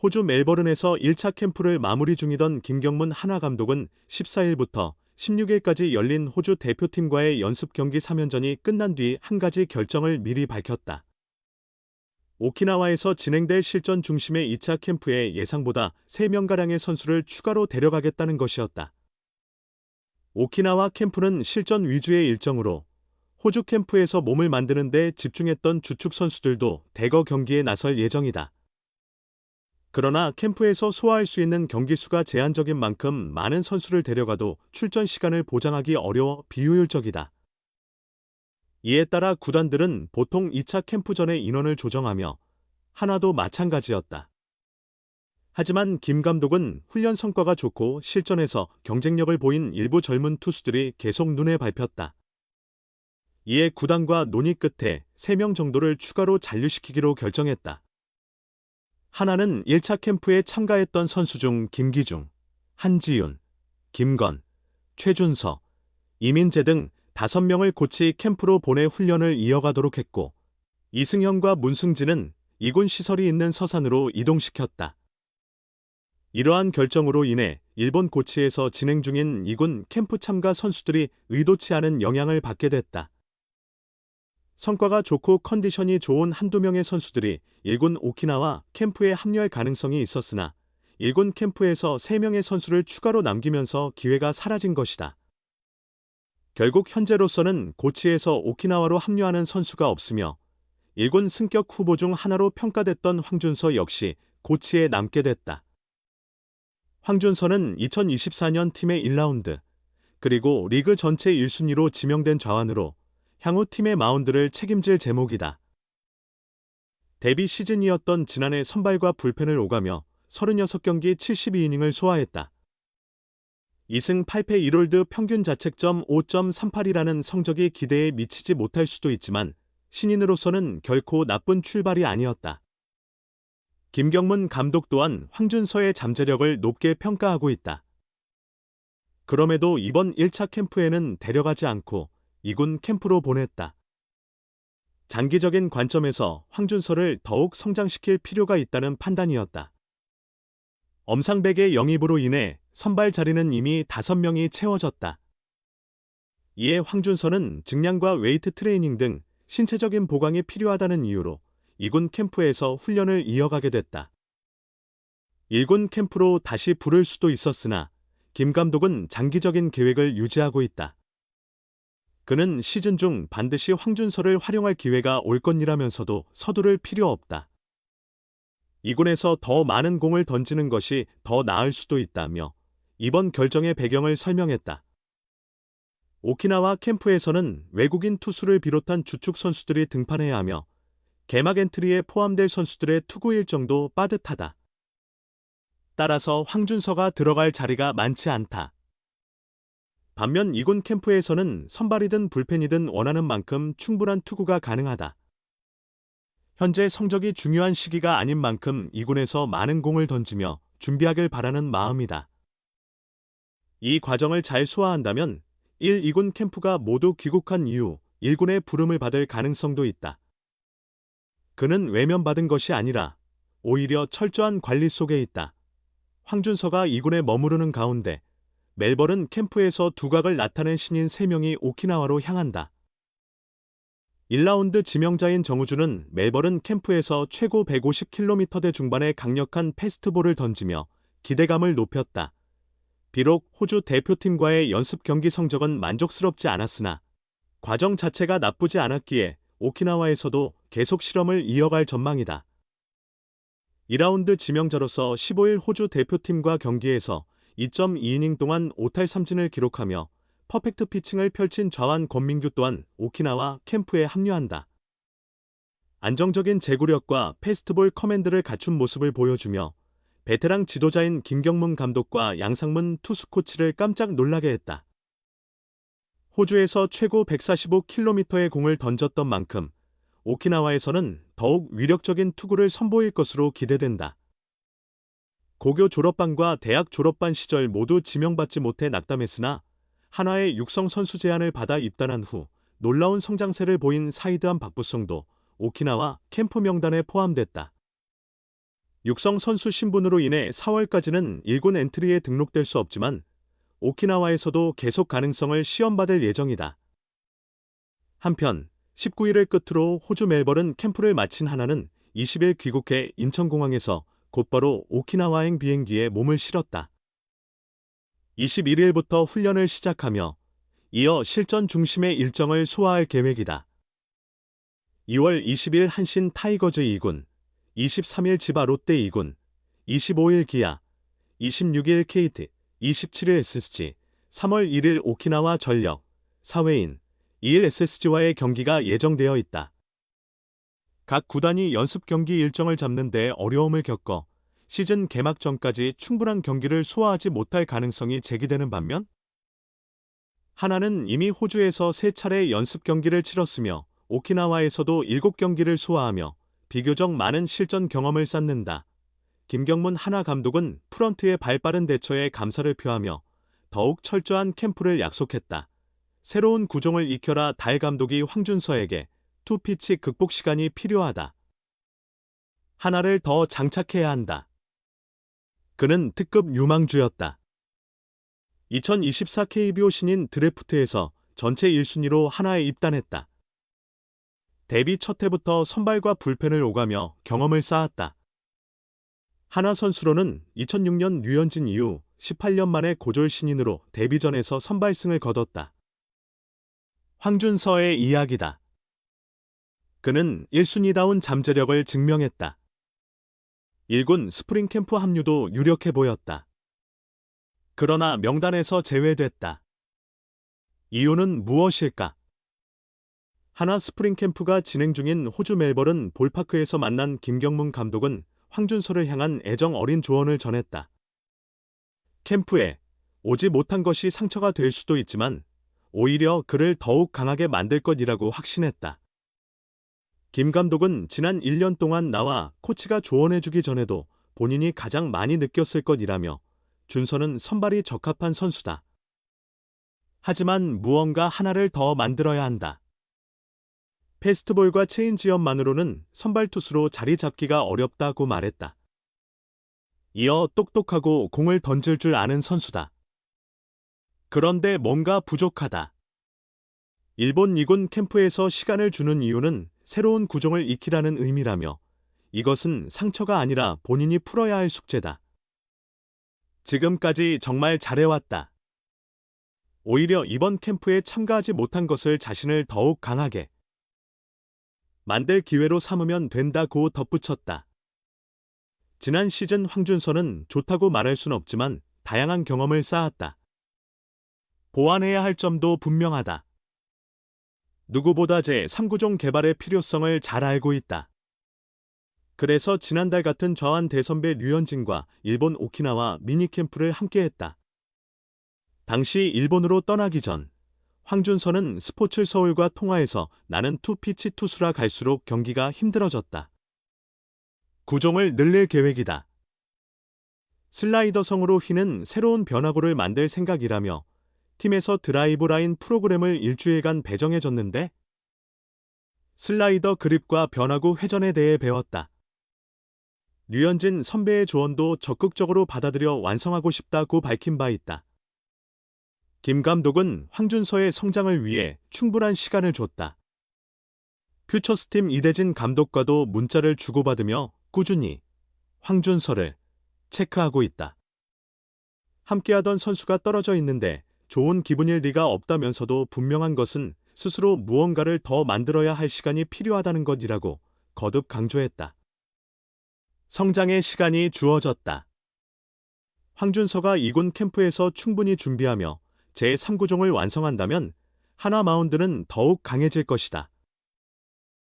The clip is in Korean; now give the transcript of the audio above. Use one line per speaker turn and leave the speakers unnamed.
호주 멜버른에서 1차 캠프를 마무리 중이던 김경문 한화 감독은 14일부터 16일까지 열린 호주 대표팀과의 연습 경기 3연전이 끝난 뒤 한 가지 결정을 미리 밝혔다. 오키나와에서 진행될 실전 중심의 2차 캠프에 예상보다 3명가량의 선수를 추가로 데려가겠다는 것이었다. 오키나와 캠프는 실전 위주의 일정으로 호주 캠프에서 몸을 만드는 데 집중했던 주축 선수들도 대거 경기에 나설 예정이다. 그러나 캠프에서 소화할 수 있는 경기 수가 제한적인 만큼 많은 선수를 데려가도 출전 시간을 보장하기 어려워 비효율적이다. 이에 따라 구단들은 보통 2차 캠프 전에 인원을 조정하며 한화도 마찬가지였다. 하지만 김 감독은 훈련 성과가 좋고 실전에서 경쟁력을 보인 일부 젊은 투수들이 계속 눈에 밟혔다. 이에 구단과 논의 끝에 3명 정도를 추가로 잔류시키기로 결정했다. 한화는 1차 캠프에 참가했던 선수 중 김기중, 한지윤, 김건, 최준서, 이민재 등 5명을 고치 캠프로 보내 훈련을 이어가도록 했고, 이승현과 문승진은 이군 시설이 있는 서산으로 이동시켰다. 이러한 결정으로 인해 일본 고치에서 진행 중인 이군 캠프 참가 선수들이 의도치 않은 영향을 받게 됐다. 성과가 좋고 컨디션이 좋은 한두 명의 선수들이 1군 오키나와 캠프에 합류할 가능성이 있었으나 1군 캠프에서 3명의 선수를 추가로 남기면서 기회가 사라진 것이다. 결국 현재로서는 고치에서 오키나와로 합류하는 선수가 없으며 1군 승격 후보 중 하나로 평가됐던 황준서 역시 고치에 남게 됐다. 황준서는 2024년 팀의 1라운드, 그리고 리그 전체 1순위로 지명된 좌완으로 향후 팀의 마운드를 책임질 제목이다. 데뷔 시즌이었던 지난해 선발과 불펜을 오가며 36경기 72이닝을 소화했다. 2승 8패 1홀드 평균 자책점 5.38이라는 성적이 기대에 미치지 못할 수도 있지만 신인으로서는 결코 나쁜 출발이 아니었다. 김경문 감독 또한 황준서의 잠재력을 높게 평가하고 있다. 그럼에도 이번 1차 캠프에는 데려가지 않고 2군 캠프로 보냈다. 장기적인 관점에서 황준서를 더욱 성장시킬 필요가 있다는 판단이었다. 엄상백의 영입으로 인해 선발 자리는 이미 5명이 채워졌다. 이에 황준서는 증량과 웨이트 트레이닝 등 신체적인 보강이 필요하다는 이유로 2군 캠프에서 훈련을 이어가게 됐다. 1군 캠프로 다시 부를 수도 있었으나 김 감독은 장기적인 계획을 유지하고 있다. 그는 시즌 중 반드시 황준서를 활용할 기회가 올 것이라면서도 서두를 필요 없다. 2군에서 더 많은 공을 던지는 것이 더 나을 수도 있다며 이번 결정의 배경을 설명했다. 오키나와 캠프에서는 외국인 투수를 비롯한 주축 선수들이 등판해야 하며 개막 엔트리에 포함될 선수들의 투구 일정도 빠듯하다. 따라서 황준서가 들어갈 자리가 많지 않다. 반면 2군 캠프에서는 선발이든 불펜이든 원하는 만큼 충분한 투구가 가능하다. 현재 성적이 중요한 시기가 아닌 만큼 2군에서 많은 공을 던지며 준비하길 바라는 마음이다. 이 과정을 잘 소화한다면 1, 2군 캠프가 모두 귀국한 이후 1군의 부름을 받을 가능성도 있다. 그는 외면받은 것이 아니라 오히려 철저한 관리 속에 있다. 황준서가 2군에 머무르는 가운데 멜버른 캠프에서 두각을 나타낸 신인 3명이 오키나와로 향한다. 1라운드 지명자인 정우주는 멜버른 캠프에서 최고 150km대 중반의 강력한 패스트볼을 던지며 기대감을 높였다. 비록 호주 대표팀과의 연습 경기 성적은 만족스럽지 않았으나 과정 자체가 나쁘지 않았기에 오키나와에서도 계속 실험을 이어갈 전망이다. 2라운드 지명자로서 15일 호주 대표팀과 경기에서 2.2이닝 동안 5탈 3진을 기록하며 퍼펙트 피칭을 펼친 좌완 권민규 또한 오키나와 캠프에 합류한다. 안정적인 제구력과 패스트볼 커맨드를 갖춘 모습을 보여주며 베테랑 지도자인 김경문 감독과 양상문 투수 코치를 깜짝 놀라게 했다. 호주에서 최고 145km의 공을 던졌던 만큼 오키나와에서는 더욱 위력적인 투구를 선보일 것으로 기대된다. 고교 졸업반과 대학 졸업반 시절 모두 지명받지 못해 낙담했으나 한화의 육성 선수 제안을 받아 입단한 후 놀라운 성장세를 보인 사이드암 박부성도 오키나와 캠프 명단에 포함됐다. 육성 선수 신분으로 인해 4월까지는 1군 엔트리에 등록될 수 없지만 오키나와에서도 계속 가능성을 시험받을 예정이다. 한편 19일을 끝으로 호주 멜버른 캠프를 마친 하나는 20일 귀국해 인천공항에서 곧바로 오키나와행 비행기에 몸을 실었다. 21일부터 훈련을 시작하며 이어 실전 중심의 일정을 소화할 계획이다. 2월 20일 한신 타이거즈 2군, 23일 지바 롯데 2군, 25일 기아, 26일 KT, 27일 SSG, 3월 1일 오키나와 전력, 사회인, 2일 SSG와의 경기가 예정되어 있다. 각 구단이 연습 경기 일정을 잡는 데 어려움을 겪어 시즌 개막 전까지 충분한 경기를 소화하지 못할 가능성이 제기되는 반면 하나는 이미 호주에서 3차례 연습 경기를 치렀으며 오키나와에서도 7경기를 소화하며 비교적 많은 실전 경험을 쌓는다. 김경문 하나 감독은 프런트의 발빠른 대처에 감사를 표하며 더욱 철저한 캠프를 약속했다. 새로운 구종을 익혀라. 달 감독이 황준서에게 투피치 극복 시간이 필요하다. 하나를 더 장착해야 한다. 그는 특급 유망주였다. 2024 KBO 신인 드래프트에서 전체 1순위로 하나에 입단했다. 데뷔 첫 해부터 선발과 불펜을 오가며 경험을 쌓았다. 하나 선수로는 2006년 류현진 이후 18년 만에 고졸 신인으로 데뷔전에서 선발승을 거뒀다. 황준서의 이야기다. 그는 1순위다운 잠재력을 증명했다. 1군 스프링 캠프 합류도 유력해 보였다. 그러나 명단에서 제외됐다. 이유는 무엇일까? 하나 스프링 캠프가 진행 중인 호주 멜버른 볼파크에서 만난 김경문 감독은 황준서를 향한 애정 어린 조언을 전했다. 캠프에 오지 못한 것이 상처가 될 수도 있지만 오히려 그를 더욱 강하게 만들 것이라고 확신했다. 김 감독은 지난 1년 동안 나와 코치가 조언해주기 전에도 본인이 가장 많이 느꼈을 것이라며 준서는 선발이 적합한 선수다. 하지만 무언가 하나를 더 만들어야 한다. 패스트볼과 체인지업만으로는 선발 투수로 자리 잡기가 어렵다고 말했다. 이어 똑똑하고 공을 던질 줄 아는 선수다. 그런데 뭔가 부족하다. 일본 2군 캠프에서 시간을 주는 이유는 새로운 구종을 익히라는 의미라며 이것은 상처가 아니라 본인이 풀어야 할 숙제다. 지금까지 정말 잘해왔다. 오히려 이번 캠프에 참가하지 못한 것을 자신을 더욱 강하게 만들 기회로 삼으면 된다고 덧붙였다. 지난 시즌 황준서는 좋다고 말할 순 없지만 다양한 경험을 쌓았다. 보완해야 할 점도 분명하다. 누구보다 제3구종 개발의 필요성을 잘 알고 있다. 그래서 지난달 같은 저한 대선배 류현진과 일본 오키나와 미니캠프를 함께했다. 당시 일본으로 떠나기 전 황준서는 스포츠 서울과 통화해서 나는 투피치 투수라 갈수록 경기가 힘들어졌다. 구종을 늘릴 계획이다. 슬라이더성으로 휘는 새로운 변화구를 만들 생각이라며 팀에서 드라이브 라인 프로그램을 일주일간 배정해줬는데 슬라이더 그립과 변화구 회전에 대해 배웠다. 류현진 선배의 조언도 적극적으로 받아들여 완성하고 싶다고 밝힌 바 있다. 김 감독은 황준서의 성장을 위해 충분한 시간을 줬다. 퓨처스팀 이대진 감독과도 문자를 주고받으며 꾸준히 황준서를 체크하고 있다. 함께하던 선수가 떨어져 있는데 좋은 기분일 리가 없다면서도 분명한 것은 스스로 무언가를 더 만들어야 할 시간이 필요하다는 것이라고 거듭 강조했다. 성장의 시간이 주어졌다. 황준서가 2군 캠프에서 충분히 준비하며 제3구종을 완성한다면 하나 마운드는 더욱 강해질 것이다.